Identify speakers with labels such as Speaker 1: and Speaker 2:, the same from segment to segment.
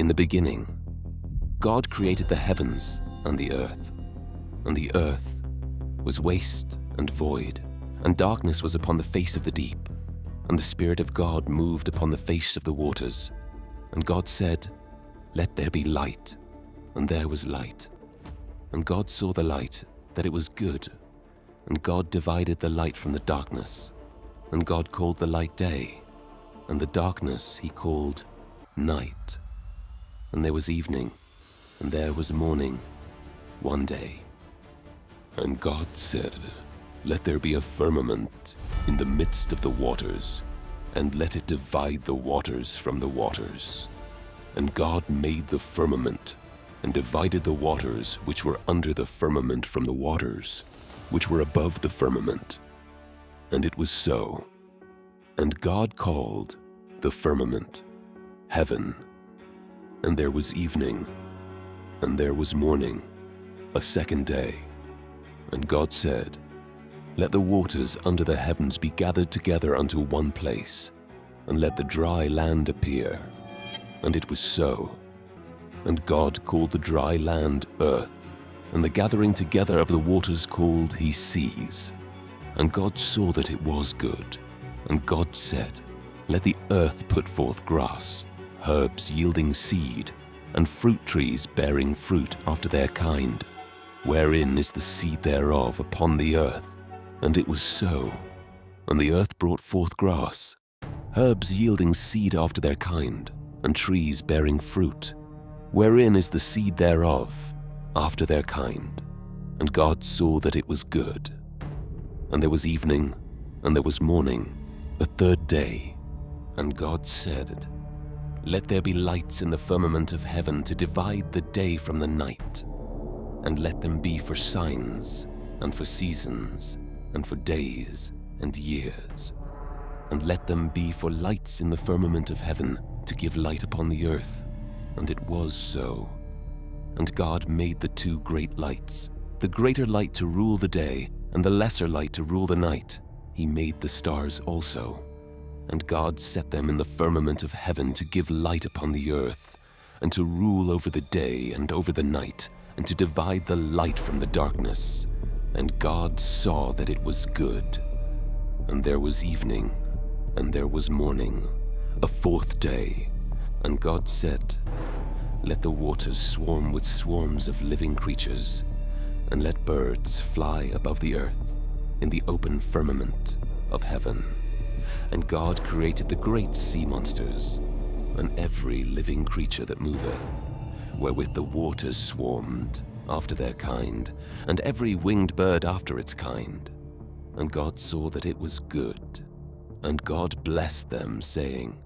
Speaker 1: In the beginning, God created the heavens and the earth was waste and void, and darkness was upon the face of the deep, and the Spirit of God moved upon the face of the waters. And God said, "Let there be light," and there was light. And God saw the light, that it was good, and God divided the light from the darkness. And God called the light day, and the darkness he called night. And there was evening, and there was morning, one day. And God said, "Let there be a firmament in the midst of the waters, and let it divide the waters from the waters." And God made the firmament, and divided the waters which were under the firmament from the waters which were above the firmament. And it was so. And God called the firmament heaven. And there was evening, and there was morning, a second day. And God said, "Let the waters under the heavens be gathered together unto one place, and let the dry land appear." And it was so. And God called the dry land earth, and the gathering together of the waters called he seas. And God saw that it was good. And God said, "Let the earth put forth grass, herbs yielding seed, and fruit trees bearing fruit after their kind, wherein is the seed thereof upon the earth." And it was so. And the earth brought forth grass, herbs yielding seed after their kind, and trees bearing fruit, wherein is the seed thereof after their kind. And God saw that it was good. And there was evening, and there was morning, a third day. And God said, "Let there be lights in the firmament of heaven to divide the day from the night, and let them be for signs, and for seasons, and for days and years. And let them be for lights in the firmament of heaven to give light upon the earth." And it was so. And God made the two great lights, the greater light to rule the day, and the lesser light to rule the night. He made the stars also. And God set them in the firmament of heaven to give light upon the earth, and to rule over the day and over the night, and to divide the light from the darkness. And God saw that it was good. And there was evening, and there was morning, a fourth day. And God said, "Let the waters swarm with swarms of living creatures, and let birds fly above the earth in the open firmament of heaven." And God created the great sea monsters, and every living creature that moveth, wherewith the waters swarmed after their kind, and every winged bird after its kind. And God saw that it was good. And God blessed them, saying,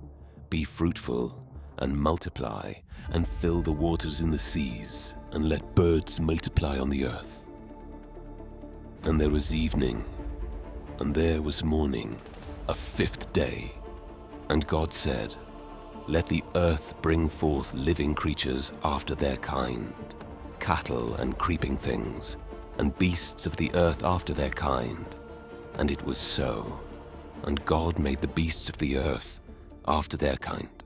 Speaker 1: "Be fruitful, and multiply, and fill the waters in the seas, and let birds multiply on the earth." And there was evening, and there was morning, a fifth day. And God said, "Let the earth bring forth living creatures after their kind, cattle and creeping things, and beasts of the earth after their kind." And it was so. And God made the beasts of the earth after their kind,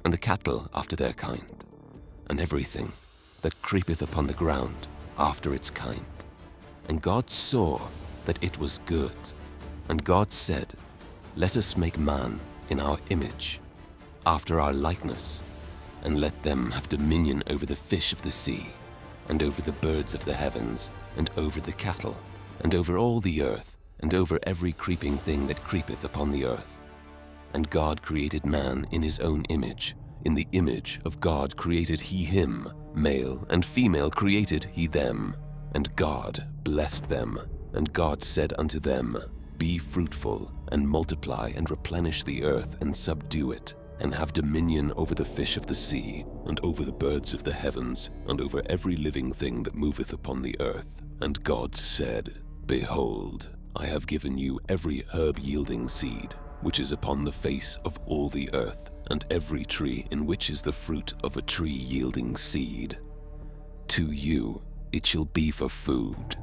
Speaker 1: and the cattle after their kind, and everything that creepeth upon the ground after its kind. And God saw that it was good. And God said, "Let us make man in our image, after our likeness, and let them have dominion over the fish of the sea, and over the birds of the heavens, and over the cattle, and over all the earth, and over every creeping thing that creepeth upon the earth." And God created man in his own image. In the image of God created he him, male and female created he them. And God blessed them. And God said unto them, "Be fruitful, and multiply, and replenish the earth, and subdue it, and have dominion over the fish of the sea, and over the birds of the heavens, and over every living thing that moveth upon the earth." And God said, "Behold, I have given you every herb yielding seed, which is upon the face of all the earth, and every tree in which is the fruit of a tree yielding seed. To you it shall be for food,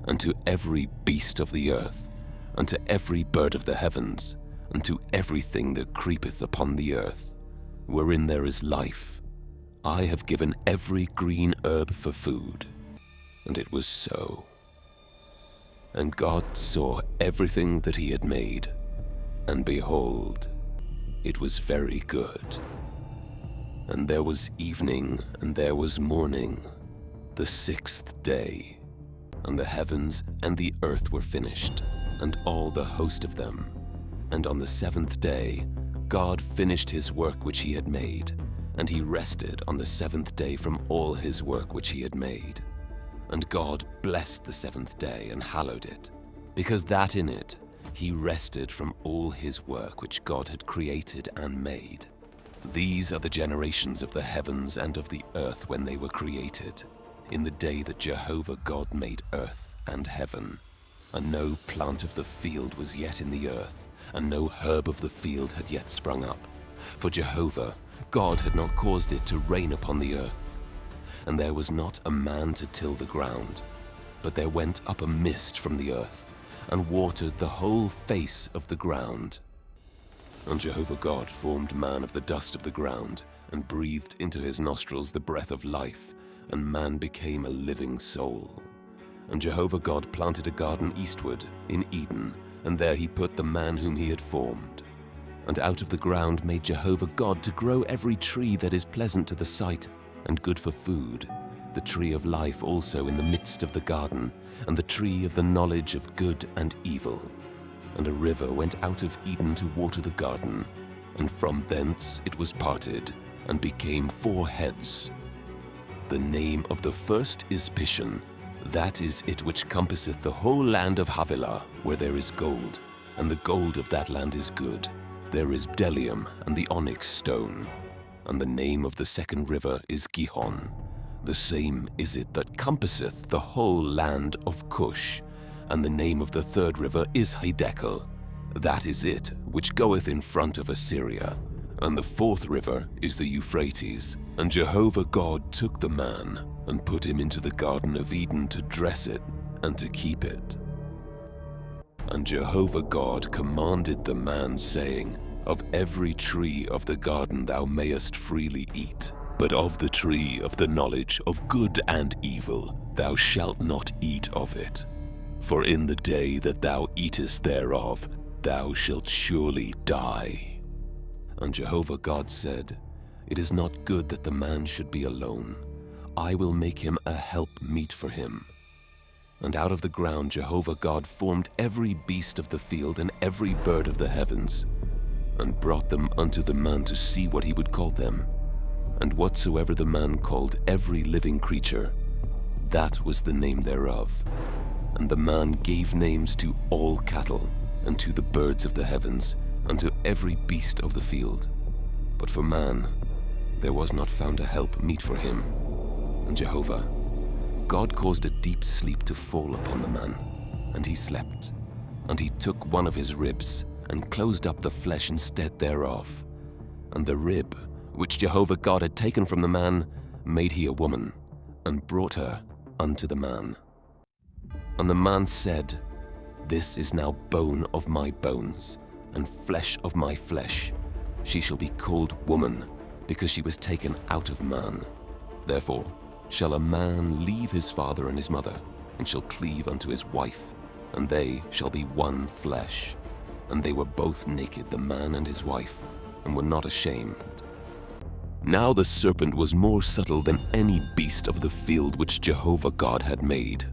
Speaker 1: and to every beast of the earth, and to every bird of the heavens, and to everything that creepeth upon the earth, wherein there is life, I have given every green herb for food." And it was so. And God saw everything that he had made, and behold, it was very good. And there was evening, and there was morning, the sixth day. And the heavens and the earth were finished, and all the host of them. And on the seventh day, God finished his work which he had made, and he rested on the seventh day from all his work which he had made. And God blessed the seventh day and hallowed it, because that in it he rested from all his work which God had created and made. These are the generations of the heavens and of the earth when they were created, in the day that Jehovah God made earth and heaven. And no plant of the field was yet in the earth, and no herb of the field had yet sprung up. For Jehovah God had not caused it to rain upon the earth. And there was not a man to till the ground, but there went up a mist from the earth, and watered the whole face of the ground. And Jehovah God formed man of the dust of the ground, and breathed into his nostrils the breath of life, and man became a living soul. And Jehovah God planted a garden eastward, in Eden, and there he put the man whom he had formed. And out of the ground made Jehovah God to grow every tree that is pleasant to the sight, and good for food, the tree of life also in the midst of the garden, and the tree of the knowledge of good and evil. And a river went out of Eden to water the garden, and from thence it was parted, and became 4 heads. The name of the first is Pishon, that is it which compasseth the whole land of Havilah, where there is gold, and the gold of that land is good. There is bdellium and the onyx stone. And the name of the second river is Gihon. The same is it that compasseth the whole land of Cush. And the name of the third river is Hiddekel. That is it which goeth in front of Assyria. And the fourth river is the Euphrates. And Jehovah God took the man, and put him into the garden of Eden to dress it, and to keep it. And Jehovah God commanded the man, saying, Of every tree of the garden thou mayest freely eat, but of the tree of the knowledge of good and evil thou shalt not eat of it. For in the day that thou eatest thereof, thou shalt surely die. And Jehovah God said, It is not good that the man should be alone. I will make him a help meet for him. And out of the ground Jehovah God formed every beast of the field and every bird of the heavens, and brought them unto the man to see what he would call them. And whatsoever the man called every living creature, that was the name thereof. And the man gave names to all cattle, and to the birds of the heavens, and to every beast of the field. But for man there was not found a help meet for him. And Jehovah God caused a deep sleep to fall upon the man, and he slept. And he took one of his ribs, and closed up the flesh instead thereof. And the rib which Jehovah God had taken from the man made he a woman, and brought her unto the man. And the man said, This is now bone of my bones, and flesh of my flesh. She shall be called woman, because she was taken out of man. Therefore shall a man leave his father and his mother, and shall cleave unto his wife, and they shall be one flesh. And they were both naked, the man and his wife, and were not ashamed. Now the serpent was more subtle than any beast of the field which Jehovah God had made.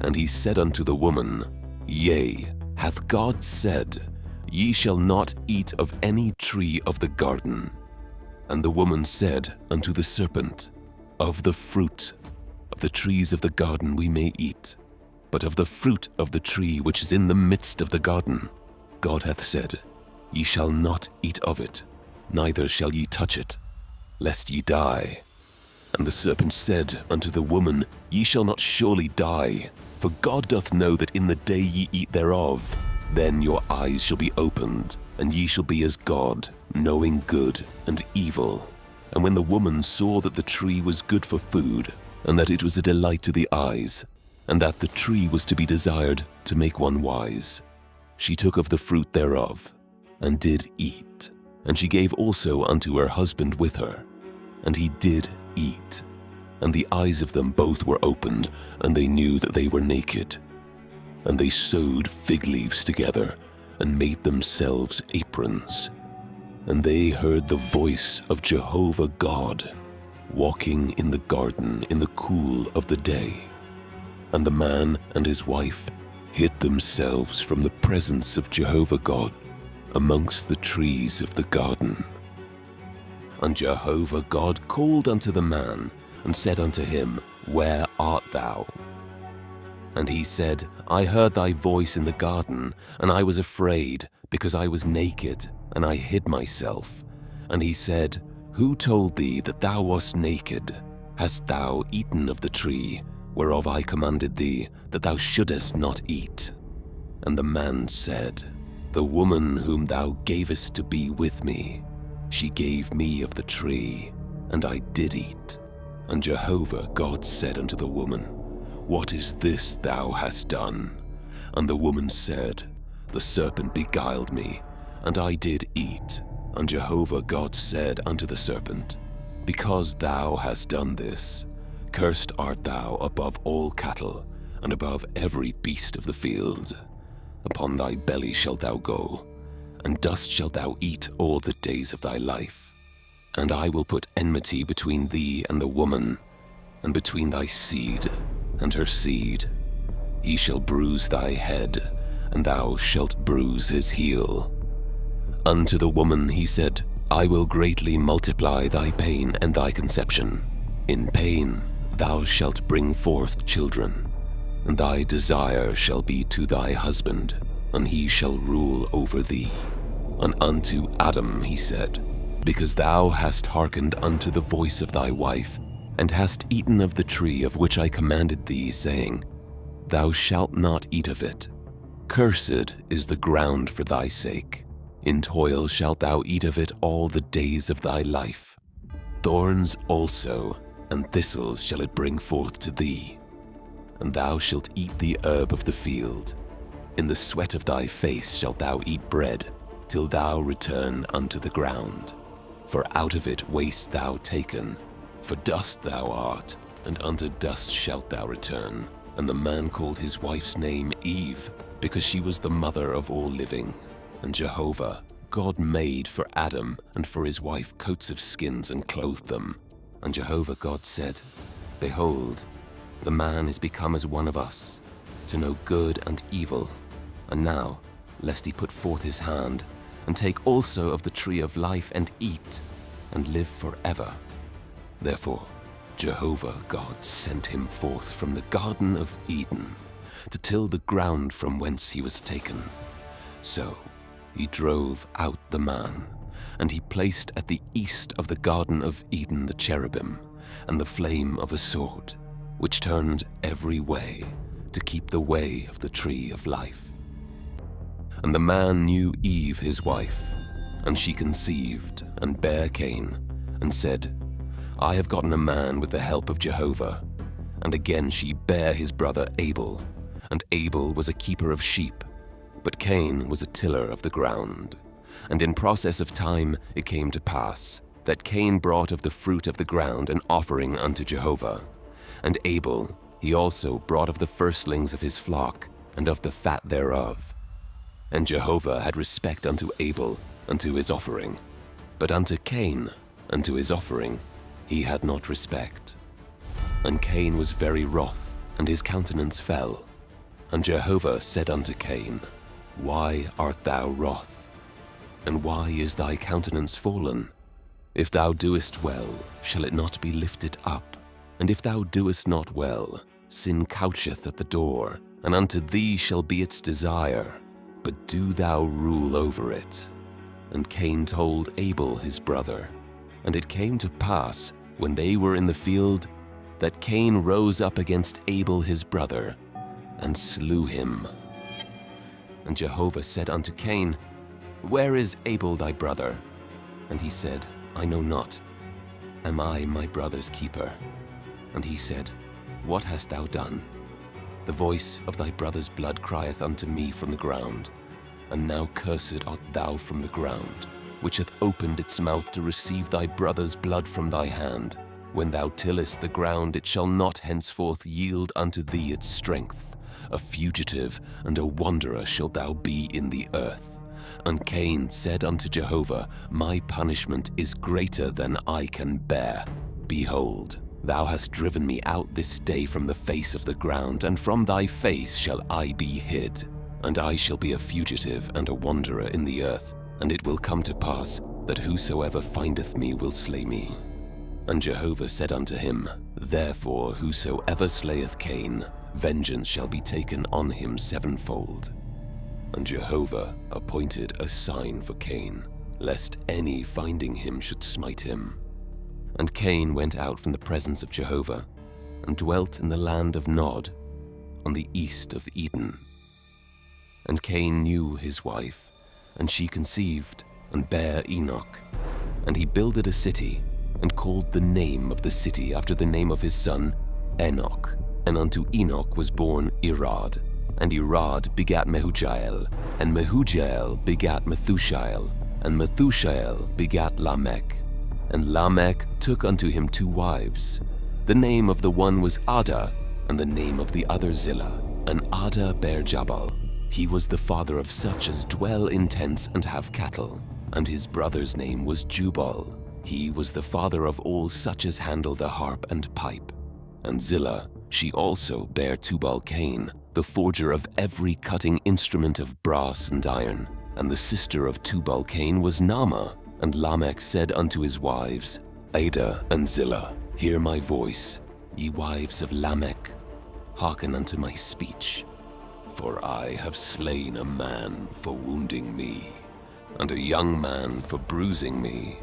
Speaker 1: And he said unto the woman, Yea, hath God said, Ye shall not eat of any tree of the garden? And the woman said unto the serpent, Of the fruit of the trees of the garden we may eat, but of the fruit of the tree which is in the midst of the garden, God hath said, Ye shall not eat of it, neither shall ye touch it, lest ye die. And the serpent said unto the woman, Ye shall not surely die, for God doth know that in the day ye eat thereof, then your eyes shall be opened, and ye shall be as God, knowing good and evil. And when the woman saw that the tree was good for food, and that it was a delight to the eyes, and that the tree was to be desired to make one wise, she took of the fruit thereof, and did eat. And she gave also unto her husband with her, and he did eat. And the eyes of them both were opened, and they knew that they were naked. And they sewed fig leaves together and made themselves aprons. And they heard the voice of Jehovah God walking in the garden in the cool of the day. And the man and his wife hid themselves from the presence of Jehovah God amongst the trees of the garden. And Jehovah God called unto the man and said unto him, Where art thou? And he said, I heard thy voice in the garden, and I was afraid, because I was naked, and I hid myself. And he said, Who told thee that thou wast naked? Hast thou eaten of the tree, whereof I commanded thee, that thou shouldest not eat? And the man said, The woman whom thou gavest to be with me, she gave me of the tree, and I did eat. And Jehovah God said unto the woman, What is this thou hast done? And the woman said, The serpent beguiled me, and I did eat. And Jehovah God said unto the serpent, Because thou hast done this, cursed art thou above all cattle, and above every beast of the field. Upon thy belly shalt thou go, and dust shalt thou eat all the days of thy life. And I will put enmity between thee and the woman, and between thy seed and her seed. He shall bruise thy head, and thou shalt bruise his heel. Unto the woman he said, I will greatly multiply thy pain and thy conception. In pain thou shalt bring forth children, and thy desire shall be to thy husband, and he shall rule over thee. And unto Adam he said, Because thou hast hearkened unto the voice of thy wife, and hast eaten of the tree of which I commanded thee, saying, Thou shalt not eat of it. Cursed is the ground for thy sake. In toil shalt thou eat of it all the days of thy life. Thorns also and thistles shall it bring forth to thee. And thou shalt eat the herb of the field. In the sweat of thy face shalt thou eat bread, till thou return unto the ground. For out of it wast thou taken, for dust thou art, and unto dust shalt thou return. And the man called his wife's name Eve, because she was the mother of all living. And Jehovah God made for Adam and for his wife coats of skins and clothed them. And Jehovah God said, Behold, the man is become as one of us, to know good and evil. And now, lest he put forth his hand, and take also of the tree of life and eat, and live forever. Therefore, Jehovah God sent him forth from the Garden of Eden, to till the ground from whence he was taken. So he drove out the man, and he placed at the east of the Garden of Eden the cherubim, and the flame of a sword, which turned every way, to keep the way of the tree of life. And the man knew Eve his wife, and she conceived, and bare Cain, and said, I have gotten a man with the help of Jehovah. And again she bare his brother Abel, and Abel was a keeper of sheep, but Cain was a tiller of the ground. And in process of time it came to pass, that Cain brought of the fruit of the ground an offering unto Jehovah. And Abel he also brought of the firstlings of his flock, and of the fat thereof. And Jehovah had respect unto Abel, unto his offering, but unto Cain, unto his offering, he had not respect. And Cain was very wroth, and his countenance fell. And Jehovah said unto Cain, Why art thou wroth? And why is thy countenance fallen? If thou doest well, shall it not be lifted up? And if thou doest not well, sin coucheth at the door, and unto thee shall be its desire, but do thou rule over it. And Cain told Abel his brother. And it came to pass, when they were in the field, that Cain rose up against Abel his brother, and slew him. And Jehovah said unto Cain, Where is Abel thy brother? And he said, I know not. Am I my brother's keeper? And he said, What hast thou done? The voice of thy brother's blood crieth unto me from the ground. And now cursed art thou from the ground, which hath opened its mouth to receive thy brother's blood from thy hand. When thou tillest the ground, it shall not henceforth yield unto thee its strength. A fugitive and a wanderer shalt thou be in the earth. And Cain said unto Jehovah, My punishment is greater than I can bear. Behold, thou hast driven me out this day from the face of the ground, and from thy face shall I be hid. And I shall be a fugitive and a wanderer in the earth, and it will come to pass that whosoever findeth me will slay me. And Jehovah said unto him, Therefore whosoever slayeth Cain, vengeance shall be taken on him sevenfold. And Jehovah appointed a sign for Cain, lest any finding him should smite him. And Cain went out from the presence of Jehovah, and dwelt in the land of Nod, on the east of Eden. And Cain knew his wife, and she conceived, and bare Enoch. And he builded a city, and called the name of the city after the name of his son, Enoch. And unto Enoch was born Irad. And Irad begat Mehujael, and Mehujael begat Methushael, and Methushael begat Lamech. And Lamech took unto him 2 wives. The name of the one was Ada, and the name of the other Zillah. And Ada bare Jabal. He was the father of such as dwell in tents and have cattle. And his brother's name was Jubal. He was the father of all such as handle the harp and pipe. And Zillah, she also bare Tubal-Cain, the forger of every cutting instrument of brass and iron. And the sister of Tubal-Cain was Naamah. And Lamech said unto his wives, Ada and Zillah, hear my voice, ye wives of Lamech, hearken unto my speech. For I have slain a man for wounding me, and a young man for bruising me.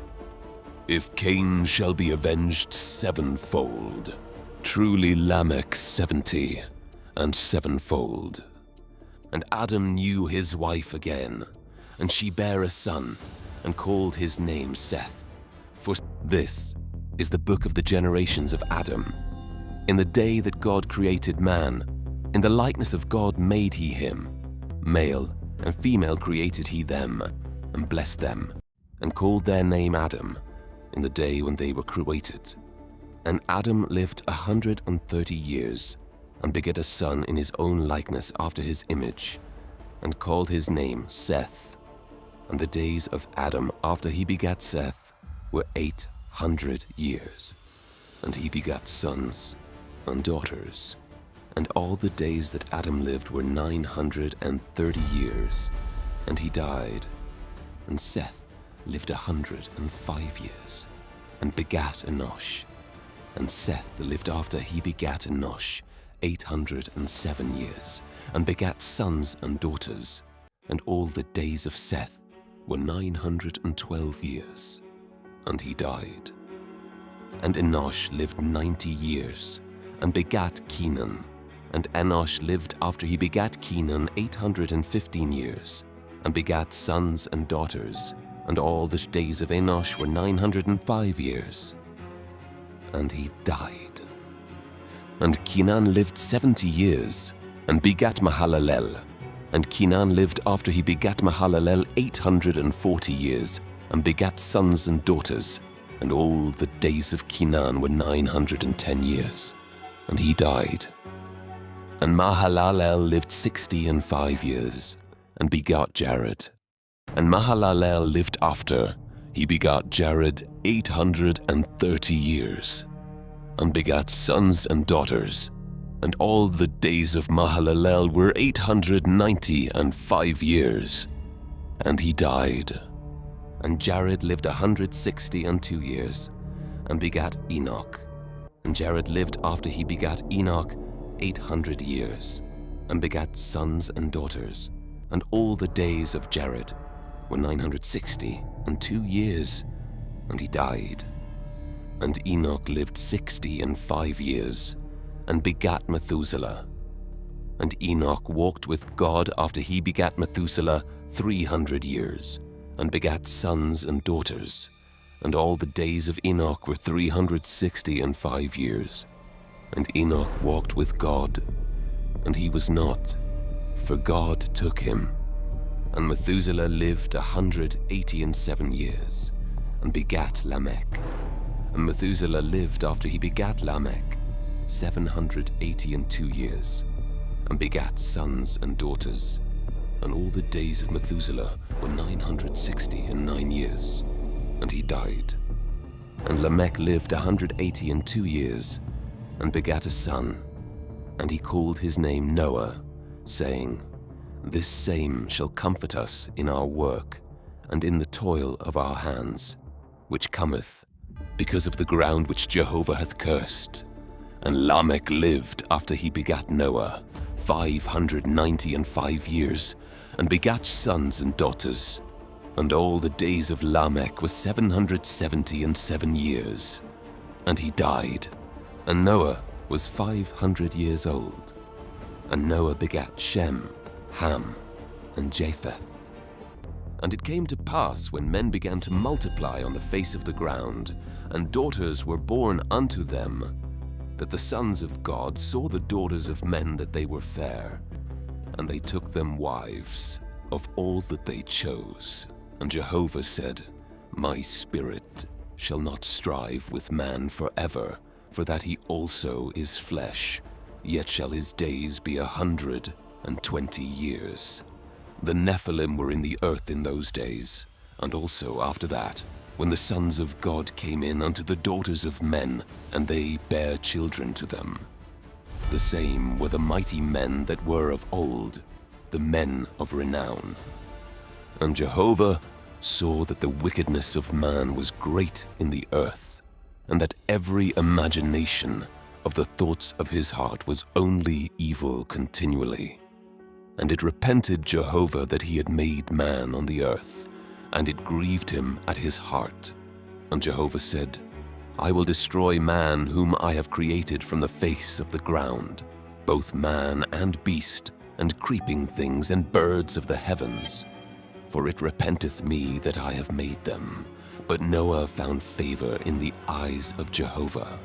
Speaker 1: If Cain shall be avenged sevenfold, truly Lamech 70, and sevenfold. And Adam knew his wife again, and she bare a son, and called his name Seth. For this is the book of the generations of Adam. In the day that God created man, in the likeness of God made he him. Male and female created he them, and blessed them, and called their name Adam, in the day when they were created. And Adam lived 130 years, and begat a son in his own likeness after his image, and called his name Seth. And the days of Adam after he begat Seth were 800 years, and he begat sons and daughters. And all the days that Adam lived were 930 years, and he died. And Seth lived 105 years, and begat Enosh. And Seth lived after he begat Enosh 807 years, and begat sons and daughters. And all the days of Seth were 912 years, and he died. And Enosh lived 90 years, and begat Kenan. And Enosh lived after he begat Kenan 815 years, and begat sons and daughters. And all the days of Enosh were 905 years, and he died. And Kenan lived 70 years, and begat Mahalalel. And Kenan lived after he begat Mahalalel 840 years, and begat sons and daughters. And all the days of Kenan were 910 years, and he died. And Mahalalel lived 65 years, and begat Jared. And Mahalalel lived after he begat Jared 830 years, and begat sons and daughters. And all the days of Mahalalel were 895 years, and he died. And Jared lived 162 years, and begat Enoch. And Jared lived after he begat Enoch 800 years, and begat sons and daughters. And all the days of Jared were 962 years, and he died. And Enoch lived 65 years, and begat Methuselah. And Enoch walked with God after he begat Methuselah 300 years, and begat sons and daughters. And all the days of Enoch were 365 years. And Enoch walked with God, and he was not, for God took him. And Methuselah lived 187 years, and begat Lamech. And Methuselah lived after he begat Lamech 782 years, and begat sons and daughters. And all the days of Methuselah were 969 years, and he died. And Lamech lived 182 years, and begat a son, and he called his name Noah, saying, This same shall comfort us in our work, and in the toil of our hands, which cometh because of the ground which Jehovah hath cursed. And Lamech lived after he begat Noah 595 years, and begat sons and daughters. And all the days of Lamech were 777 years, and he died. And Noah was 500 years old. And Noah begat Shem, Ham, and Japheth. And it came to pass, when men began to multiply on the face of the ground, and daughters were born unto them, that the sons of God saw the daughters of men that they were fair, and they took them wives of all that they chose. And Jehovah said, My spirit shall not strive with man forever, for that he also is flesh, yet shall his days be 120 years. The Nephilim were in the earth in those days, and also after that, when the sons of God came in unto the daughters of men, and they bare children to them. The same were the mighty men that were of old, the men of renown. And Jehovah saw that the wickedness of man was great in the earth, and that every imagination of the thoughts of his heart was only evil continually. And it repented Jehovah that he had made man on the earth, and it grieved him at his heart. And Jehovah said, I will destroy man whom I have created from the face of the ground, both man and beast, and creeping things and birds of the heavens. For it repenteth me that I have made them. But Noah found favor in the eyes of Jehovah.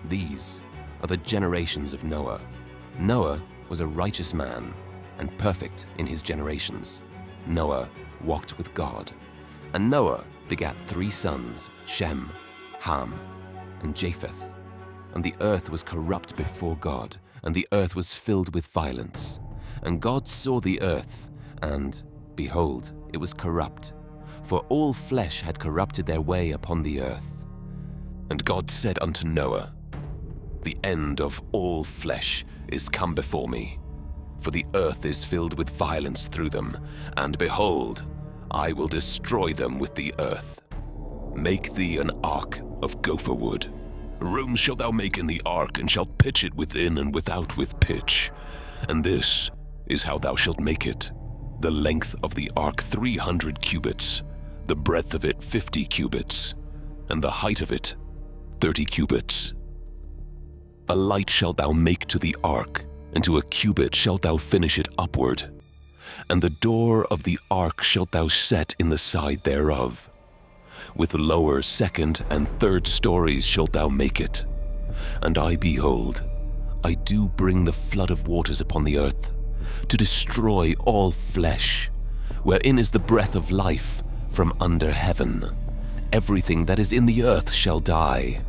Speaker 1: These are the generations of Noah. Noah was a righteous man, and perfect in his generations. Noah walked with God. And Noah begat 3 sons, Shem, Ham, and Japheth. And the earth was corrupt before God, and the earth was filled with violence. And God saw the earth, and, behold, it was corrupt, for all flesh had corrupted their way upon the earth. And God said unto Noah, The end of all flesh is come before me, for the earth is filled with violence through them, and behold, I will destroy them with the earth. Make thee an ark of gopher wood. Rooms shalt thou make in the ark, and shalt pitch it within and without with pitch. And this is how thou shalt make it. The length of the ark 300 cubits, the breadth of it 50 cubits, and the height of it 30 cubits. A light shalt thou make to the ark, and to a cubit shalt thou finish it upward. And the door of the ark shalt thou set in the side thereof. With lower, second, and third stories shalt thou make it. And I, behold, I do bring the flood of waters upon the earth, to destroy all flesh, wherein is the breath of life from under heaven. Everything that is in the earth shall die.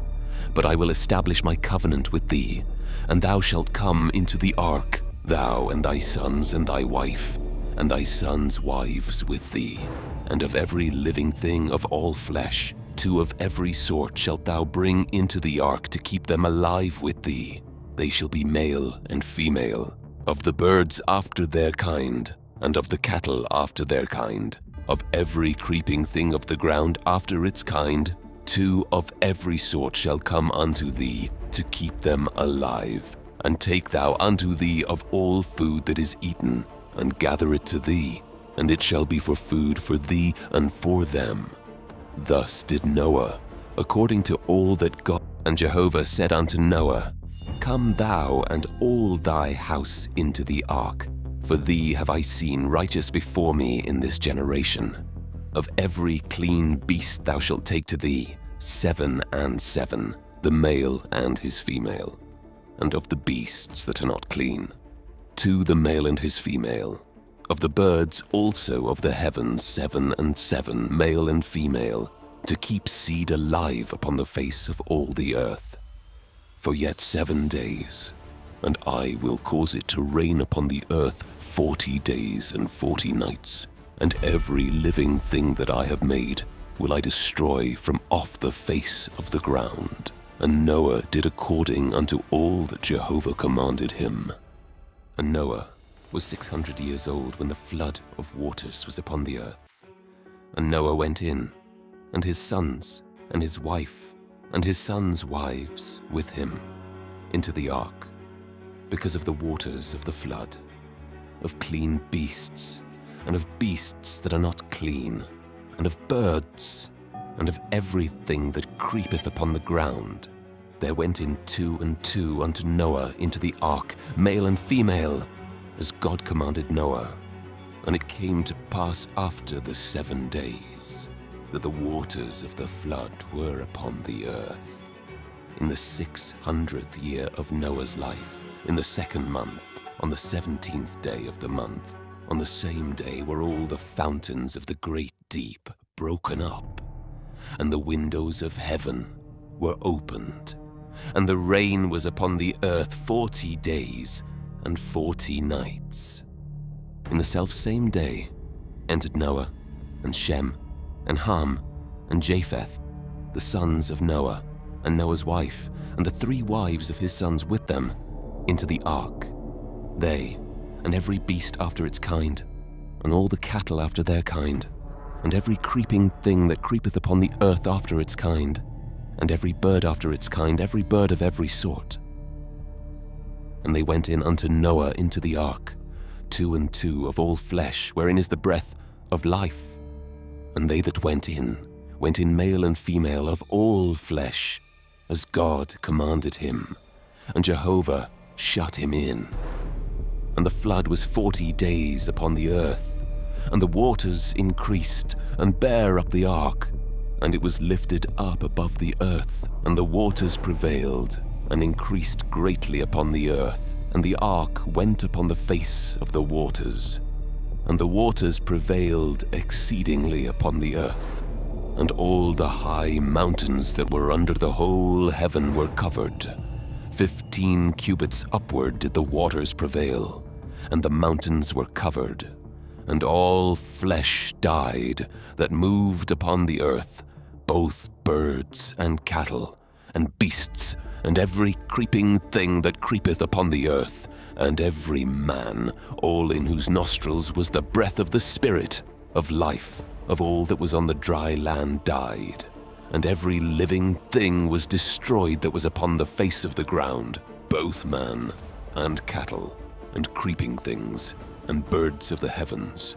Speaker 1: But I will establish my covenant with thee, and thou shalt come into the ark, thou and thy sons and thy wife, and thy sons' wives with thee. And of every living thing of all flesh, 2 of every sort shalt thou bring into the ark to keep them alive with thee. They shall be male and female, of the birds after their kind, and of the cattle after their kind, of every creeping thing of the ground after its kind. 2 of every sort shall come unto thee, to keep them alive. And take thou unto thee of all food that is eaten, and gather it to thee, and it shall be for food for thee and for them. Thus did Noah, according to all that God. And Jehovah said unto Noah, Come thou and all thy house into the ark, for thee have I seen righteous before me in this generation. Of every clean beast thou shalt take to thee 7 and 7, the male and his female. And of the beasts that are not clean, 2 the male and his female. Of the birds also of the heavens 7 and 7, male and female. to keep seed alive upon the face of all the earth, for yet 7 days, and I will cause it to rain upon the earth 40 days and 40 nights, and every living thing that I have made will I destroy from off the face of the ground. And Noah did according unto all that Jehovah commanded him. And Noah was 600 years old when the flood of waters was upon the earth. And Noah went in, and his sons, and his wife, and his sons' wives with him, into the ark, because of the waters of the flood, of clean beasts, and of beasts that are not clean, and of birds, and of everything that creepeth upon the ground. There went in 2 and 2 unto Noah into the ark, male and female, as God commanded Noah. And it came to pass after the 7 days, that the waters of the flood were upon the earth. In the 600th year of Noah's life, in the 2nd month, on the 17th day of the month, on the same day were all the fountains of the great deep broken up, and the windows of heaven were opened, and the rain was upon the earth 40 days and 40 nights. In the selfsame day entered Noah, and Shem, and Ham, and Japheth, the sons of Noah, and Noah's wife, and the 3 wives of his sons with them, into the ark. They, and every beast after its kind, and all the cattle after their kind, and every creeping thing that creepeth upon the earth after its kind, and every bird after its kind, every bird of every sort. And they went in unto Noah into the ark, 2 and 2 of all flesh, wherein is the breath of life. And they that went in male and female of all flesh, as God commanded him, and Jehovah shut him in. And the flood was 40 days upon the earth, and the waters increased, and bare up the ark, and it was lifted up above the earth, and the waters prevailed, and increased greatly upon the earth, and the ark went upon the face of the waters. And the waters prevailed exceedingly upon the earth, and all the high mountains that were under the whole heaven were covered. 15 cubits upward did the waters prevail, and the mountains were covered. And all flesh died that moved upon the earth, both birds and cattle, and beasts, and every creeping thing that creepeth upon the earth, and every man, all in whose nostrils was the breath of the Spirit of life, of all that was on the dry land died. And every living thing was destroyed that was upon the face of the ground, both man and cattle, and creeping things, and birds of the heavens.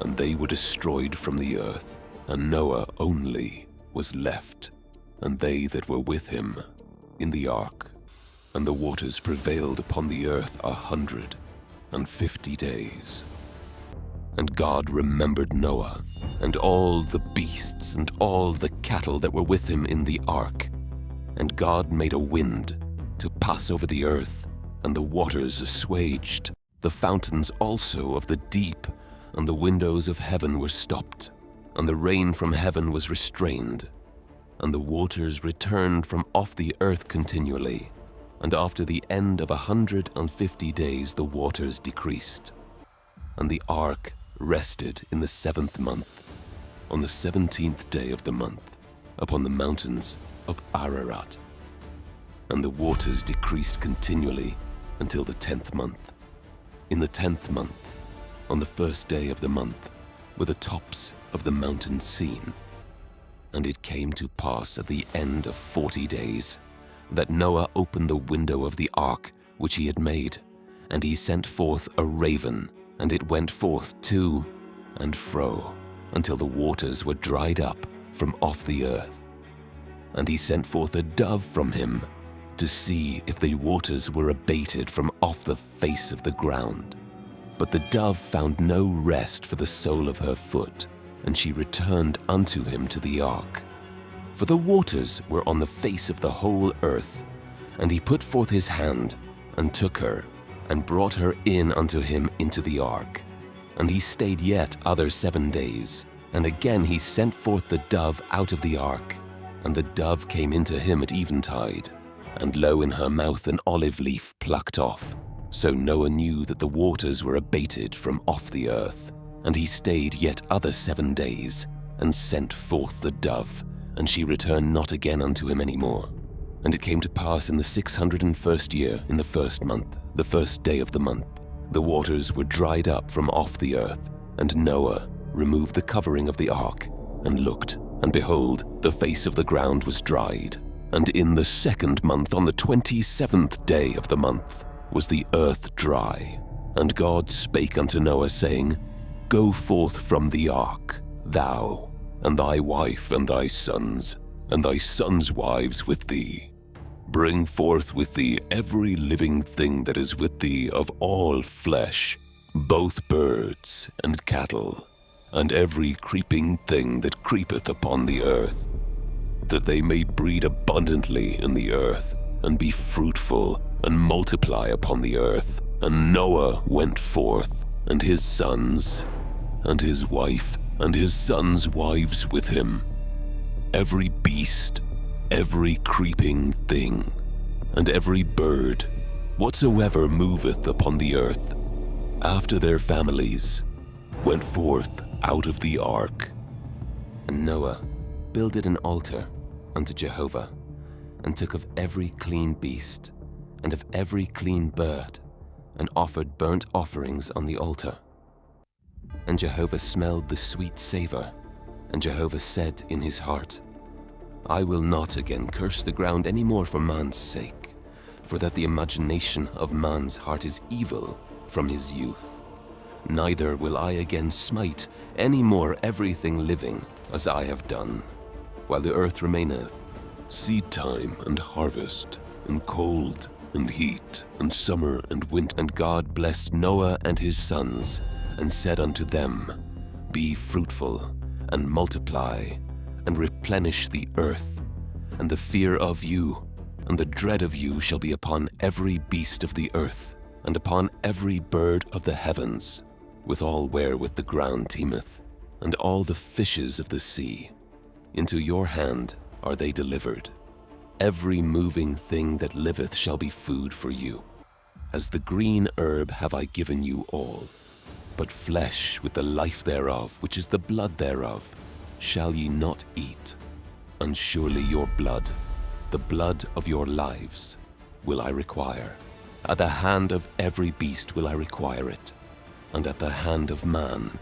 Speaker 1: And they were destroyed from the earth, and Noah only was left, and they that were with him in the ark. And the waters prevailed upon the earth 150 days. And God remembered Noah, and all the beasts, and all the cattle that were with him in the ark. And God made a wind to pass over the earth, and the waters assuaged. The fountains also of the deep, and the windows of heaven were stopped, and the rain from heaven was restrained. And the waters returned from off the earth continually. And after the end of 150 days the waters decreased. And the ark rested in the 7th month, on the 17th day of the month, upon the mountains of Ararat. And the waters decreased continually until the 10th month. In the 10th month, on the 1st day of the month, were the tops of the mountains seen. And it came to pass at the end of 40 days, that Noah opened the window of the ark which he had made, and he sent forth a raven, and it went forth to and fro, until the waters were dried up from off the earth. And he sent forth a dove from him, to see if the waters were abated from off the face of the ground. But the dove found no rest for the sole of her foot, and she returned unto him to the ark. For the waters were on the face of the whole earth. And he put forth his hand, and took her, and brought her in unto him into the ark. And he stayed yet other 7 days, And again he sent forth the dove out of the ark, and the dove came into him at eventide, and lo, in her mouth an olive leaf plucked off. So Noah knew that the waters were abated from off the earth. And he stayed yet other 7 days, and sent forth the dove, and she returned not again unto him any more. And it came to pass in the 601st year, in the 1st month, the 1st day of the month, the waters were dried up from off the earth, and Noah removed the covering of the ark, and looked, and behold, the face of the ground was dried. And in the 2nd month, on the 27th day of the month, was the earth dry. And God spake unto Noah, saying, Go forth from the ark, thou, and thy wife, and thy sons wives with thee. Bring forth with thee every living thing that is with thee of all flesh, both birds and cattle, and every creeping thing that creepeth upon the earth, that they may breed abundantly in the earth, and be fruitful, and multiply upon the earth. And Noah went forth, and his sons, and his wife, and his sons' wives with him, every beast, every creeping thing, and every bird, whatsoever moveth upon the earth, after their families, went forth out of the ark. And Noah builded an altar unto Jehovah, and took of every clean beast, and of every clean bird, and offered burnt offerings on the altar. And Jehovah smelled the sweet savor, and Jehovah said in his heart, I will not again curse the ground any more for man's sake, for that the imagination of man's heart is evil from his youth. Neither will I again smite any more everything living as I have done, while the earth remaineth, seed time and harvest, and cold and heat, and summer and winter. And God blessed Noah and his sons, and said unto them, Be fruitful, and multiply, and replenish the earth. And the fear of you, and the dread of you shall be upon every beast of the earth, and upon every bird of the heavens, with all wherewith the ground teemeth, and all the fishes of the sea. Into your hand are they delivered. Every moving thing that liveth shall be food for you. As the green herb have I given you all. But flesh with the life thereof, which is the blood thereof, shall ye not eat. And surely your blood, the blood of your lives, will I require. At the hand of every beast will I require it, and at the hand of man,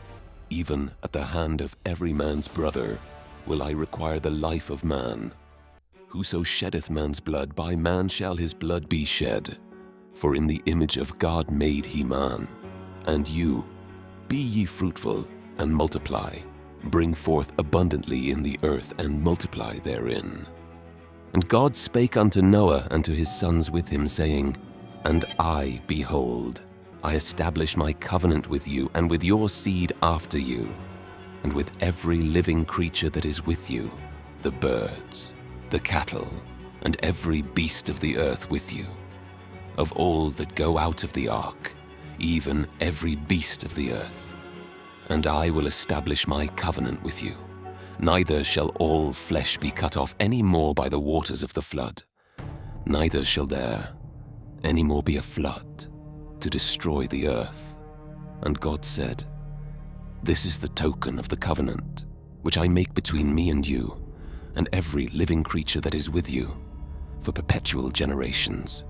Speaker 1: even at the hand of every man's brother, will I require the life of man. Whoso sheddeth man's blood, by man shall his blood be shed. For in the image of God made he man. And you, be ye fruitful, and multiply. Bring forth abundantly in the earth, and multiply therein. And God spake unto Noah and to his sons with him, saying, And I, behold, I establish my covenant with you, and with your seed after you, and with every living creature that is with you, the birds, the cattle, and every beast of the earth with you, of all that go out of the ark, even every beast of the earth. And I will establish my covenant with you. Neither shall all flesh be cut off any more by the waters of the flood, neither shall there any more be a flood to destroy the earth. And God said, This is the token of the covenant which I make between me and you, and every living creature that is with you, for perpetual generations.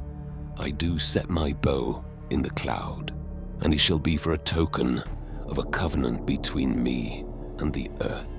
Speaker 1: I do set my bow in the cloud, and it shall be for a token of a covenant between me and the earth.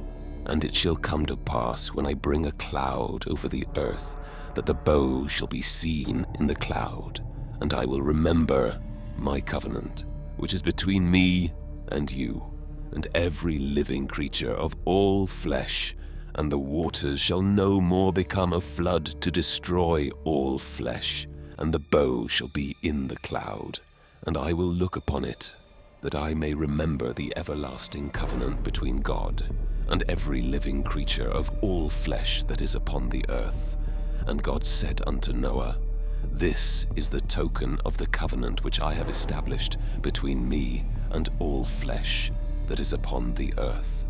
Speaker 1: And it shall come to pass, when I bring a cloud over the earth, that the bow shall be seen in the cloud, and I will remember my covenant, which is between me and you, and every living creature of all flesh, and the waters shall no more become a flood to destroy all flesh, and the bow shall be in the cloud, and I will look upon it, that I may remember the everlasting covenant between God and every living creature of all flesh that is upon the earth. And God said unto Noah, This is the token of the covenant which I have established between me and all flesh that is upon the earth.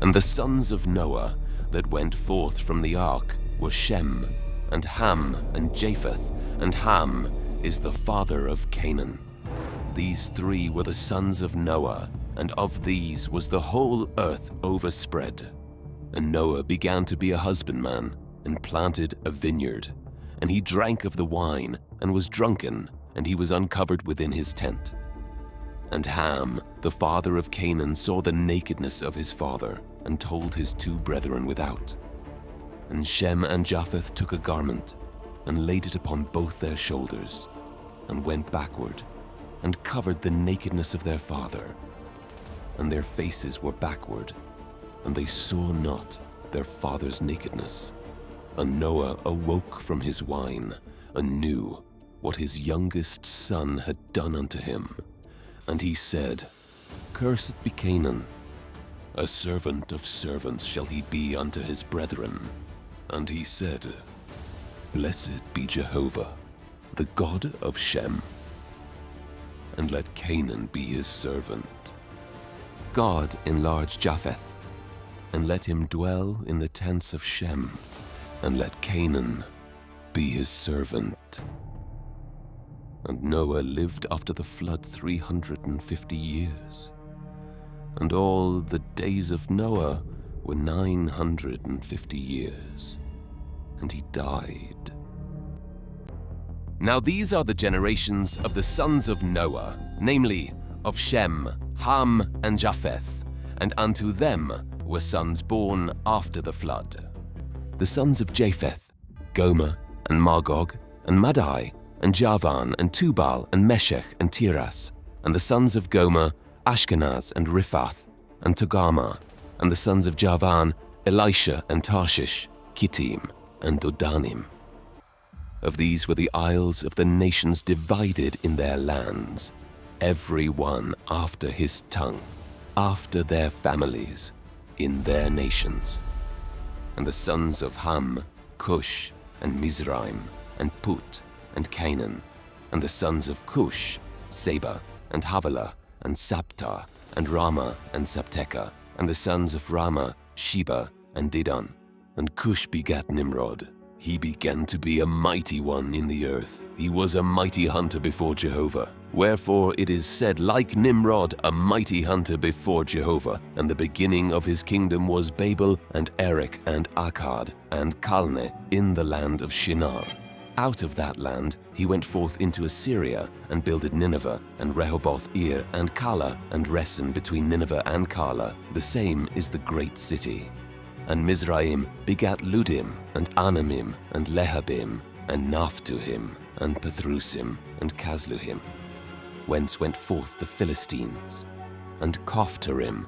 Speaker 1: And the sons of Noah that went forth from the ark were Shem, and Ham, and Japheth, and Ham is the father of Canaan. These three were the sons of Noah, and of these was the whole earth overspread. And Noah began to be a husbandman, and planted a vineyard. And he drank of the wine, and was drunken, and he was uncovered within his tent. And Ham, the father of Canaan, saw the nakedness of his father, and told his two brethren without. And Shem and Japheth took a garment, and laid it upon both their shoulders, and went backward, and covered the nakedness of their father. And their faces were backward, and they saw not their father's nakedness. And Noah awoke from his wine, and knew what his youngest son had done unto him. And he said, Cursed be Canaan, a servant of servants shall he be unto his brethren. And he said, Blessed be Jehovah, the God of Shem, and let Canaan be his servant. God enlarged Japheth, and let him dwell in the tents of Shem, and let Canaan be his servant. And Noah lived after the flood 350 years. And all the days of Noah were 950 years, and he died. Now these are the generations of the sons of Noah, namely, of Shem, Ham, and Japheth, and unto them were sons born after the flood. The sons of Japheth, Gomer, and Magog, and Madai, and Javan, and Tubal, and Meshech, and Tiras. And the sons of Gomer, Ashkenaz, and Riphath, and Togarmah. And the sons of Javan, Elisha, and Tarshish, Kittim, and Dodanim. Of these were the isles of the nations divided in their lands, every one after his tongue, after their families, in their nations. And the sons of Ham, Cush, and Mizraim, and Put, and Canaan. And the sons of Cush, Seba, and Havilah, and Sabta, and Ramah, and Sabteka. And the sons of Ramah, Sheba, and Dedan. And Cush begat Nimrod. He began to be a mighty one in the earth. He was a mighty hunter before Jehovah. Wherefore it is said, like Nimrod, a mighty hunter before Jehovah. And the beginning of his kingdom was Babel, and Erech, and Akkad, and Calneh, in the land of Shinar. Out of that land he went forth into Assyria, and builded Nineveh, and Rehoboth-ir, and Calah, and Resen between Nineveh and Calah. The same is the great city. And Mizraim begat Ludim, and Anamim, and Lehabim, and Naphtuhim, and Pathrusim, and Casluhim, whence went forth the Philistines, and Kophtarim.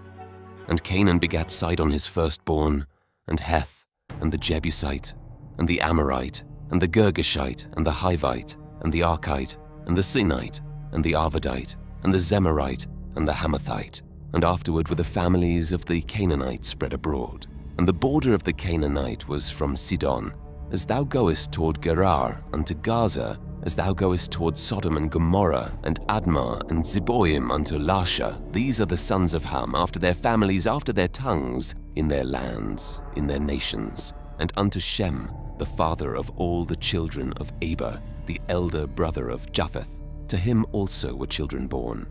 Speaker 1: And Canaan begat Sidon his firstborn, and Heth, and the Jebusite, and the Amorite, and the Girgashite, and the Hivite, and the Archite, and the Sinite, and the Arvadite, and the Zemarite, and the Hamathite. And afterward were the families of the Canaanites spread abroad. And the border of the Canaanite was from Sidon, as thou goest toward Gerar, unto Gaza, as thou goest toward Sodom and Gomorrah, and Admah, and Zeboim unto Lasha. These are the sons of Ham, after their families, after their tongues, in their lands, in their nations. And unto Shem, the father of all the children of Eber, the elder brother of Japheth. To him also were children born.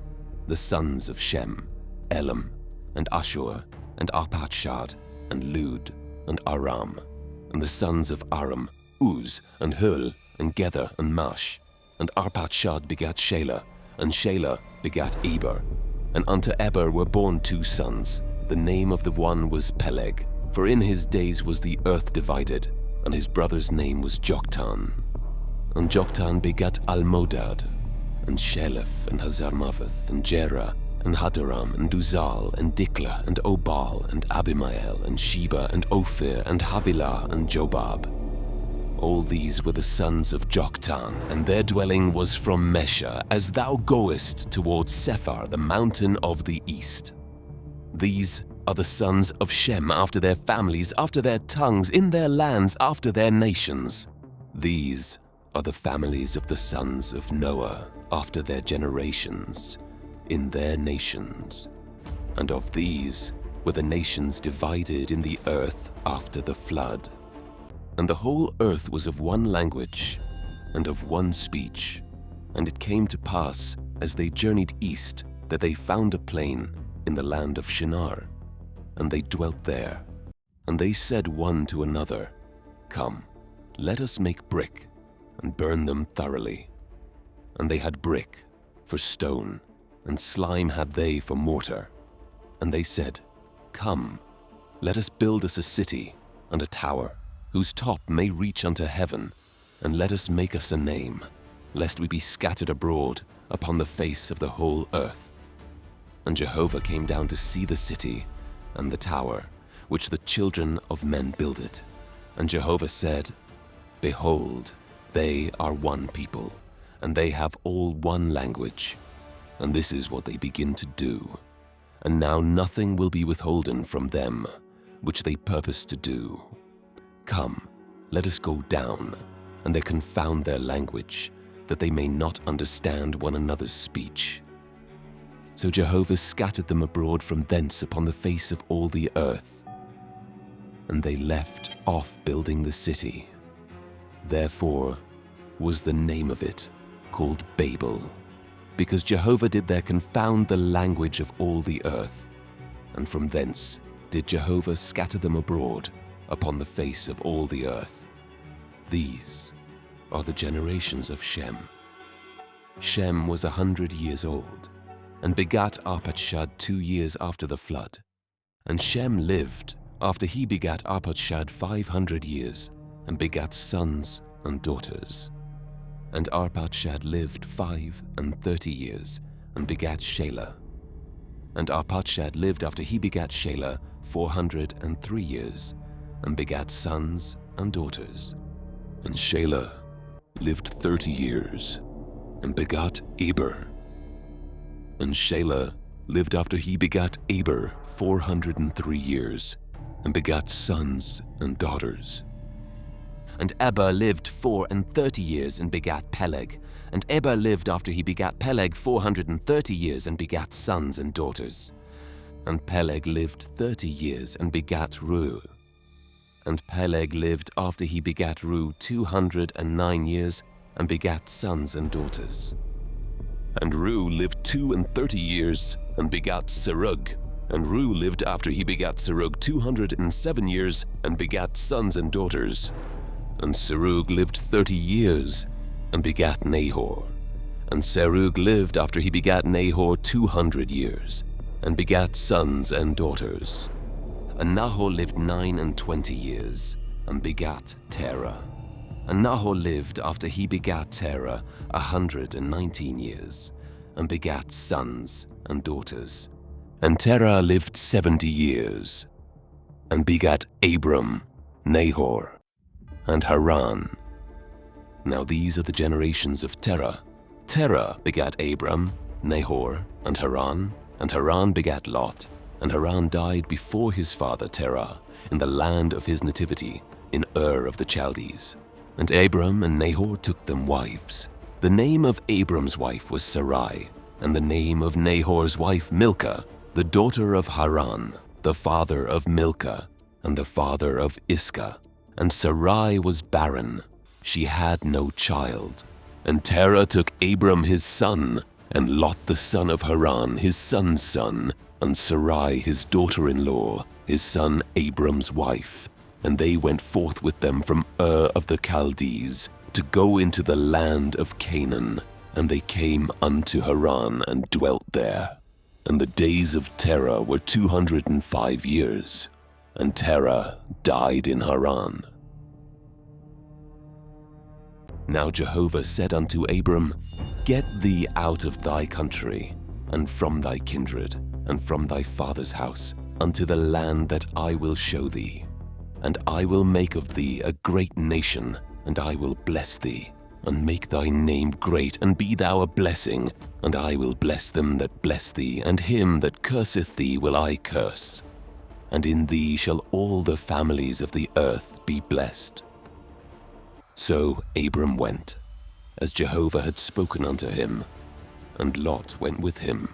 Speaker 1: The sons of Shem, Elam, and Ashur, and Arpachshad, and Lud, and Aram. And the sons of Aram, Uz, and Hul, and Gether, and Mash. And Arpachshad begat Shelah, and Shelah begat Eber. And unto Eber were born two sons. The name of the one was Peleg, for in his days was the earth divided, and his brother's name was Joktan. And Joktan begat Almodad, and Sheleph, and Hazarmaveth, and Jerah, and Hadoram, and Uzal, and Diklah, and Obal, and Abimael, and Sheba, and Ophir, and Havilah, and Jobab. All these were the sons of Joktan, and their dwelling was from Mesha, as thou goest towards Sephar, the mountain of the east. These are the sons of Shem after their families, after their tongues, in their lands, after their nations. These are the families of the sons of Noah after their generations, in their nations. And of these were the nations divided in the earth after the flood. And the whole earth was of one language and of one speech. And it came to pass, as they journeyed east, that they found a plain in the land of Shinar, and they dwelt there. And they said one to another, Come, let us make brick, and burn them thoroughly. And they had brick for stone, and slime had they for mortar. And they said, Come, let us build us a city and a tower, whose top may reach unto heaven, and let us make us a name, lest we be scattered abroad upon the face of the whole earth. And Jehovah came down to see the city and the tower, which the children of men builded. And Jehovah said, Behold, they are one people, and they have all one language. And this is what they begin to do. And now nothing will be withholden from them, which they purpose to do. Come, let us go down, and they confound their language, that they may not understand one another's speech. So Jehovah scattered them abroad from thence upon the face of all the earth. And they left off building the city. Therefore was the name of it called Babel, because Jehovah did there confound the language of all the earth. And from thence did Jehovah scatter them abroad upon the face of all the earth. These are the generations of Shem. Shem was 100 years old, and begat Arpachshad 2 years after the flood. And Shem lived after he begat Arpachshad 500 years, and begat sons and daughters. And Arpachshad lived 35 years, and begat Shelah. And Arpachshad lived after he begat Shelah 403 years, and begat sons and daughters. And Shelah lived 30 years, and begat Eber. And Shelah lived after he begat Eber 403 years, and begat sons and daughters. And Eber lived 34 years, and begat Peleg. And Eber lived after he begat Peleg 430 years, and begat sons and daughters. And Peleg lived 30 years, and begat Reu. And Peleg lived after he begat Reu 209 years, and begat sons and daughters. And Reu lived 32 years, and begat Serug. And Reu lived after he begat Serug 207 years, and begat sons and daughters. And Serug lived 30 years, and begat Nahor. And Serug lived after he begat Nahor 200 years, and begat sons and daughters. And Nahor lived 29 years, and begat Terah. And Nahor lived after he begat Terah 119 years, and begat sons and daughters. And Terah lived 70 years, and begat Abram, Nahor, and Haran. Now these are the generations of Terah. Terah begat Abram, Nahor, and Haran begat Lot. And Haran died before his father Terah, in the land of his nativity, in Ur of the Chaldees. And Abram and Nahor took them wives. The name of Abram's wife was Sarai, and the name of Nahor's wife Milcah, the daughter of Haran, the father of Milcah, and the father of Iscah. And Sarai was barren, she had no child. And Terah took Abram his son, and Lot the son of Haran his son's son, and Sarai his daughter-in-law, his son Abram's wife. And they went forth with them from Ur of the Chaldees, to go into the land of Canaan. And they came unto Haran, and dwelt there. And the days of Terah were 205 years. And Terah died in Haran. Now Jehovah said unto Abram, Get thee out of thy country, and from thy kindred, and from thy father's house, unto the land that I will show thee. And I will make of thee a great nation, and I will bless thee, and make thy name great, and be thou a blessing. And I will bless them that bless thee, and him that curseth thee will I curse. And in thee shall all the families of the earth be blessed. So Abram went, as Jehovah had spoken unto him, and Lot went with him.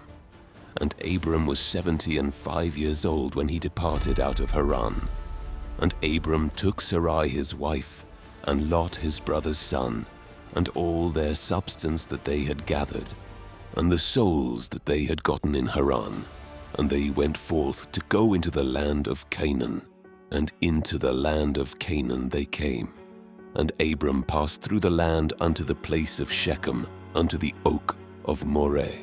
Speaker 1: And Abram was 75 years old when he departed out of Haran. And Abram took Sarai his wife, and Lot his brother's son, and all their substance that they had gathered, and the souls that they had gotten in Haran. And they went forth to go into the land of Canaan. And into the land of Canaan they came. And Abram passed through the land unto the place of Shechem, unto the oak of Moreh.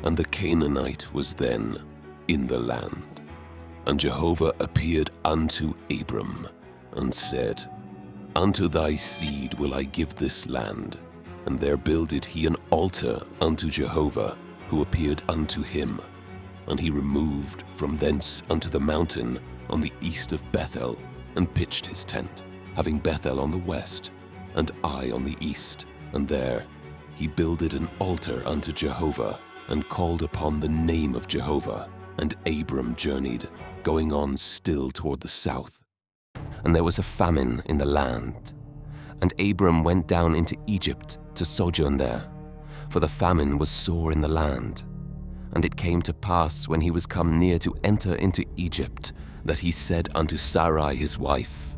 Speaker 1: And the Canaanite was then in the land. And Jehovah appeared unto Abram, and said, Unto thy seed will I give this land. And there builded he an altar unto Jehovah, who appeared unto him. And he removed from thence unto the mountain on the east of Bethel, and pitched his tent, having Bethel on the west, and Ai on the east. And there he builded an altar unto Jehovah, and called upon the name of Jehovah. And Abram journeyed, going on still toward the south. And there was a famine in the land. And Abram went down into Egypt to sojourn there, for the famine was sore in the land. And it came to pass, when he was come near to enter into Egypt, that he said unto Sarai his wife,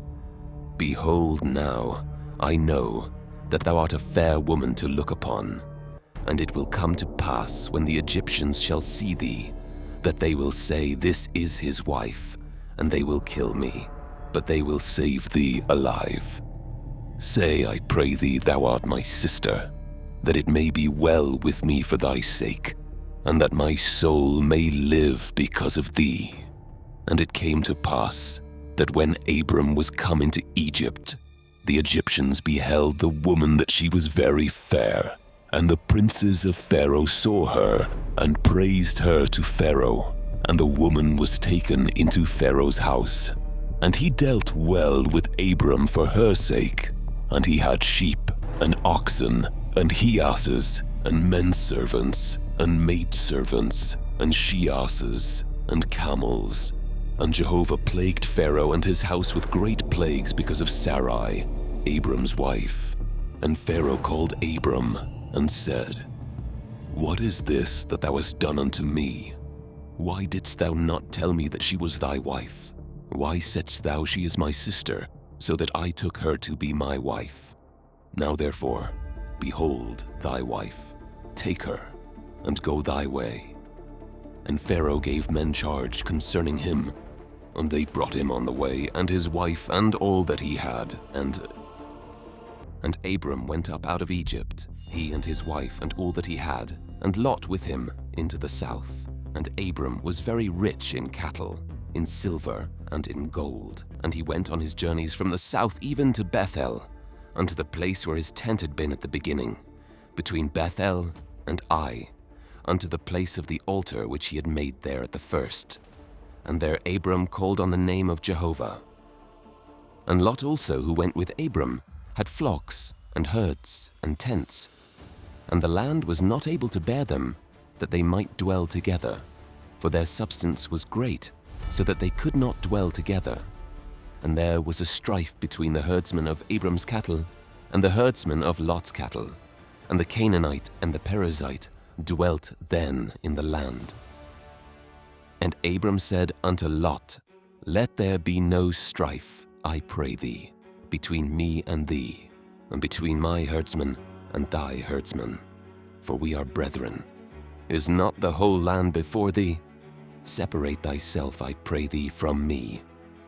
Speaker 1: Behold now, I know that thou art a fair woman to look upon. And it will come to pass, when the Egyptians shall see thee, that they will say, This is his wife, and they will kill me, but they will save thee alive. Say, I pray thee, thou art my sister, that it may be well with me for thy sake, and that my soul may live because of thee. And it came to pass, that when Abram was come into Egypt, the Egyptians beheld the woman that she was very fair. And the princes of Pharaoh saw her, and praised her to Pharaoh. And the woman was taken into Pharaoh's house. And he dealt well with Abram for her sake. And he had sheep, and oxen, and he-asses, and men-servants, and maid-servants, and she-asses, and camels. And Jehovah plagued Pharaoh and his house with great plagues because of Sarai, Abram's wife. And Pharaoh called Abram, and said, What is this that thou hast done unto me? Why didst thou not tell me that she was thy wife? Why saidst thou, She is my sister, so that I took her to be my wife? Now therefore, behold thy wife, take her, and go thy way. And Pharaoh gave men charge concerning him, and they brought him on the way, and his wife, and all that he had. And Abram went up out of Egypt, he and his wife, and all that he had, and Lot with him, into the south. And Abram was very rich in cattle, in silver, and in gold. And he went on his journeys from the south even to Bethel, unto the place where his tent had been at the beginning, between Bethel and Ai, unto the place of the altar which he had made there at the first. And there Abram called on the name of Jehovah. And Lot also, who went with Abram, had flocks, and herds, and tents. And the land was not able to bear them, that they might dwell together, for their substance was great, so that they could not dwell together. And there was a strife between the herdsmen of Abram's cattle, and the herdsmen of Lot's cattle. And the Canaanite and the Perizzite dwelt then in the land. And Abram said unto Lot, Let there be no strife, I pray thee, between me and thee, and between my herdsmen and thy herdsmen, for we are brethren. Is not the whole land before thee? Separate thyself, I pray thee, from me.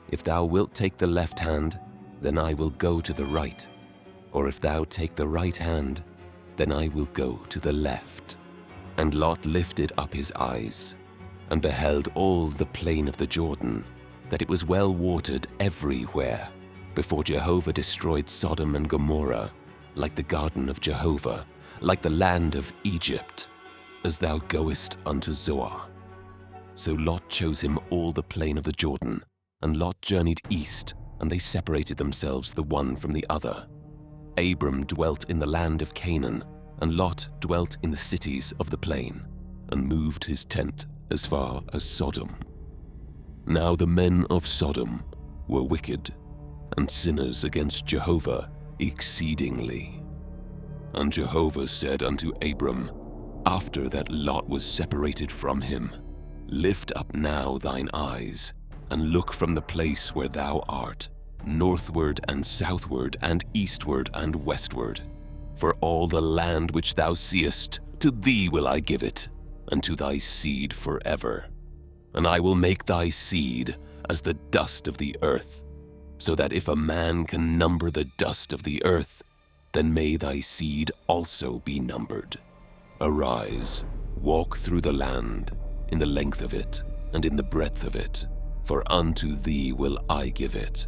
Speaker 1: If thou wilt take the left hand, then I will go to the right. Or if thou take the right hand, then I will go to the left. And Lot lifted up his eyes, and beheld all the plain of the Jordan, that it was well watered everywhere, before Jehovah destroyed Sodom and Gomorrah, like the garden of Jehovah, like the land of Egypt, as thou goest unto Zoar. So Lot chose him all the plain of the Jordan, and Lot journeyed east, and they separated themselves the one from the other. Abram dwelt in the land of Canaan, and Lot dwelt in the cities of the plain, and moved his tent as far as Sodom. Now the men of Sodom were wicked, and sinners against Jehovah exceedingly. And Jehovah said unto Abram, after that Lot was separated from him. Lift up now thine eyes, and look from the place where thou art, northward and southward and eastward and westward. For all the land which thou seest, to thee will I give it, and to thy seed forever. And I will make thy seed as the dust of the earth, so that if a man can number the dust of the earth, then may thy seed also be numbered. Arise, walk through the land, in the length of it, and in the breadth of it, for unto thee will I give it.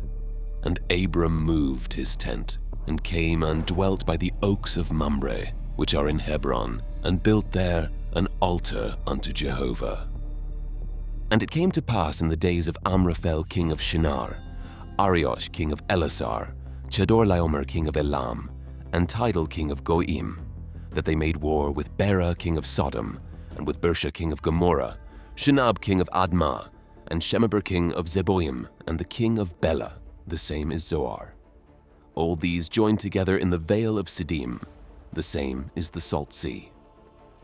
Speaker 1: And Abram moved his tent, and came and dwelt by the oaks of Mamre, which are in Hebron, and built there an altar unto Jehovah. And it came to pass in the days of Amraphel king of Shinar, Ariosh king of Elasar, Chedorlaomer king of Elam, and Tidal king of Goim, that they made war with Bera king of Sodom, and with Bersha king of Gomorrah, Shinab king of Admah, and Shemeber king of Zeboim, and the king of Bela, the same is Zoar. All these joined together in the vale of Siddim, the same is the Salt Sea.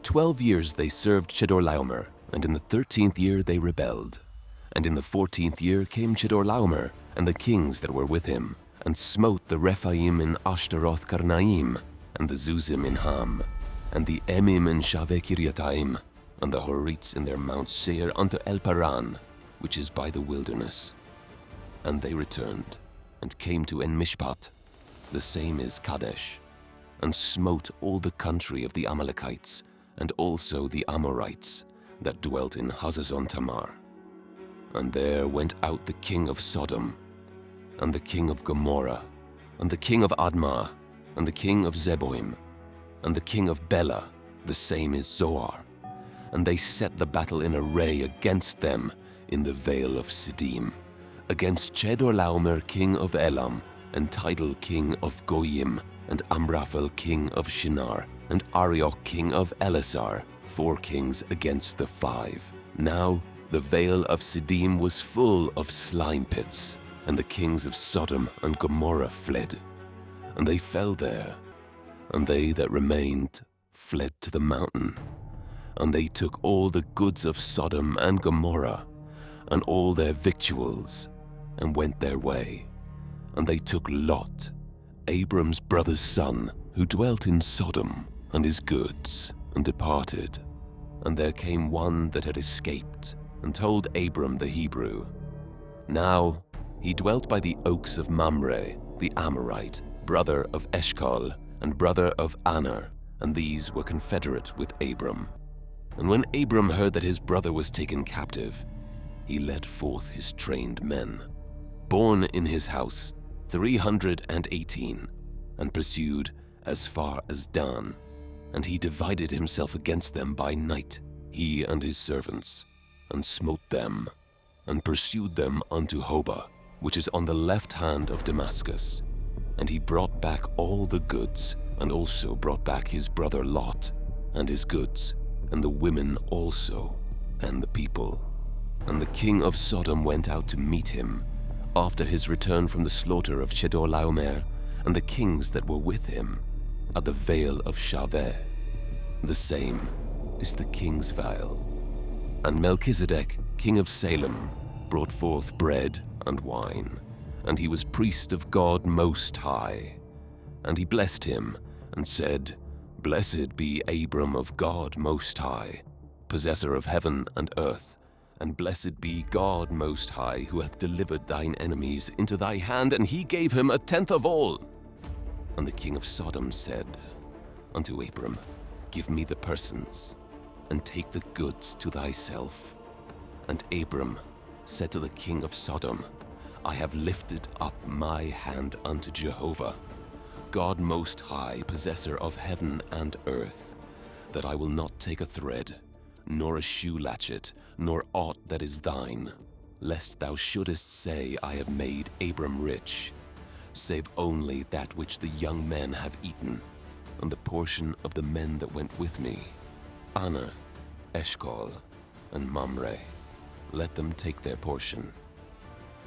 Speaker 1: 12 years they served Chedorlaomer, and in the 13th year they rebelled. And in the 14th year came Chedorlaomer, and the kings that were with him, and smote the Rephaim in Ashtaroth Karnaim, and the Zuzim in Ham, and the Emim in Shaveh Kiriataim, and the Horites in their Mount Seir unto El Paran, which is by the wilderness. And they returned, and came to En Mishpat, the same is Kadesh, and smote all the country of the Amalekites, and also the Amorites, that dwelt in Hazazon Tamar. And there went out the king of Sodom, and the king of Gomorrah, and the king of Admah, and the king of Zeboim, and the king of Bela, the same is Zoar. And they set the battle in array against them in the vale of Siddim, against Chedorlaomer king of Elam, and Tidal king of Goyim, and Amraphel king of Shinar, and Arioch king of Elasar, 4 kings against the 5. Now the vale of Siddim was full of slime pits, and the kings of Sodom and Gomorrah fled. And they fell there, and they that remained fled to the mountain. And they took all the goods of Sodom and Gomorrah, and all their victuals, and went their way. And they took Lot, Abram's brother's son, who dwelt in Sodom, and his goods, and departed. And there came one that had escaped, and told Abram the Hebrew. Now he dwelt by the oaks of Mamre, the Amorite, brother of Eshcol, and brother of Aner, and these were confederate with Abram. And when Abram heard that his brother was taken captive, he led forth his trained men, born in his house 318, and pursued as far as Dan. And he divided himself against them by night, he and his servants, and smote them, and pursued them unto Hobah, which is on the left hand of Damascus. And he brought back all the goods, and also brought back his brother Lot, and his goods, and the women also, and the people. And the king of Sodom went out to meet him, after his return from the slaughter of Chedorlaomer, and the kings that were with him, at the vale of Shaveh. The same is the king's vale. And Melchizedek, king of Salem, brought forth bread and wine, and he was priest of God Most High. And he blessed him, and said, Blessed be Abram of God Most High, possessor of heaven and earth, and blessed be God Most High, who hath delivered thine enemies into thy hand, and he gave him 1/10 of all. And the king of Sodom said unto Abram, Give me the persons, and take the goods to thyself. And Abram said to the king of Sodom, I have lifted up my hand unto Jehovah, God Most High, possessor of heaven and earth, that I will not take a thread, nor a shoe latchet, nor aught that is thine, lest thou shouldest say, I have made Abram rich, save only that which the young men have eaten, and the portion of the men that went with me, Aner, Eshcol, and Mamre. Let them take their portion.